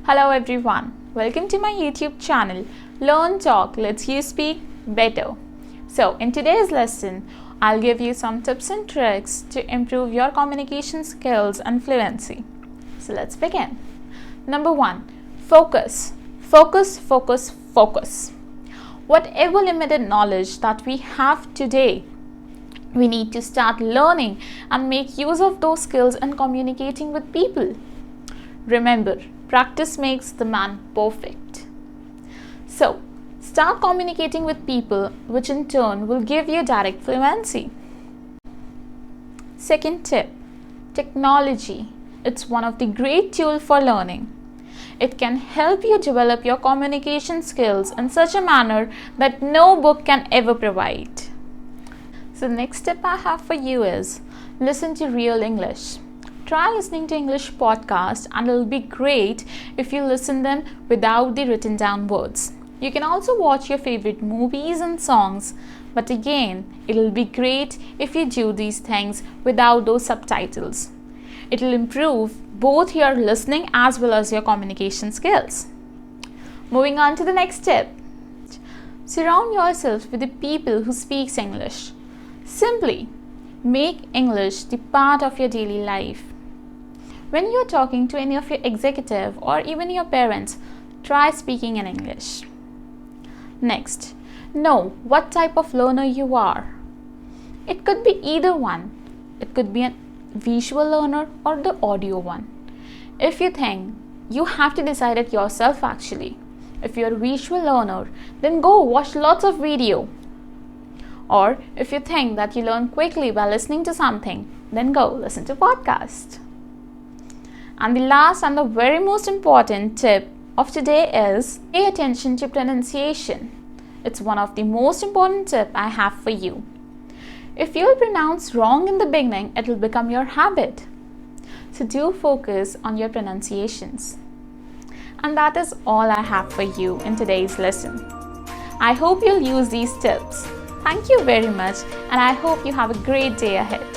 Hello everyone, welcome to my YouTube channel Learn Talk Lets You Speak Better. So in today's lesson, I'll give you some tips and tricks to improve your communication skills and fluency. So let's begin. Number 1, focus. Focus, focus, focus. Whatever limited knowledge that we have today, we need to start learning and make use of those skills in communicating with people. Remember, practice makes the man perfect. So, start communicating with people, which in turn will give you direct fluency. Second tip, technology. It's one of the great tools for learning. It can help you develop your communication skills in such a manner that no book can ever provide. So, the next tip I have for you is listen to real English. Try listening to English podcasts, and it'll be great if you listen them without the written down words. You can also watch your favorite movies and songs, but again, it'll be great if you do these things without those subtitles. It'll improve both your listening as well as your communication skills. Moving on to the next tip. Surround yourself with the people who speak English. Simply make English the part of your daily life. When you're talking to any of your executive or even your parents, try speaking in English. Next, know what type of learner you are. It could be either one. It could be a visual learner or the audio one. If you think, you have to decide it yourself actually. If you're a visual learner, then go watch lots of video. Or if you think that you learn quickly by listening to something, then go listen to podcast. And the last and the very most important tip of today is pay attention to pronunciation. It's one of the most important tips I have for you. If you'll pronounce wrong in the beginning, it will become your habit. So do focus on your pronunciations. And that is all I have for you in today's lesson. I hope you'll use these tips. Thank you very much, and I hope you have a great day ahead.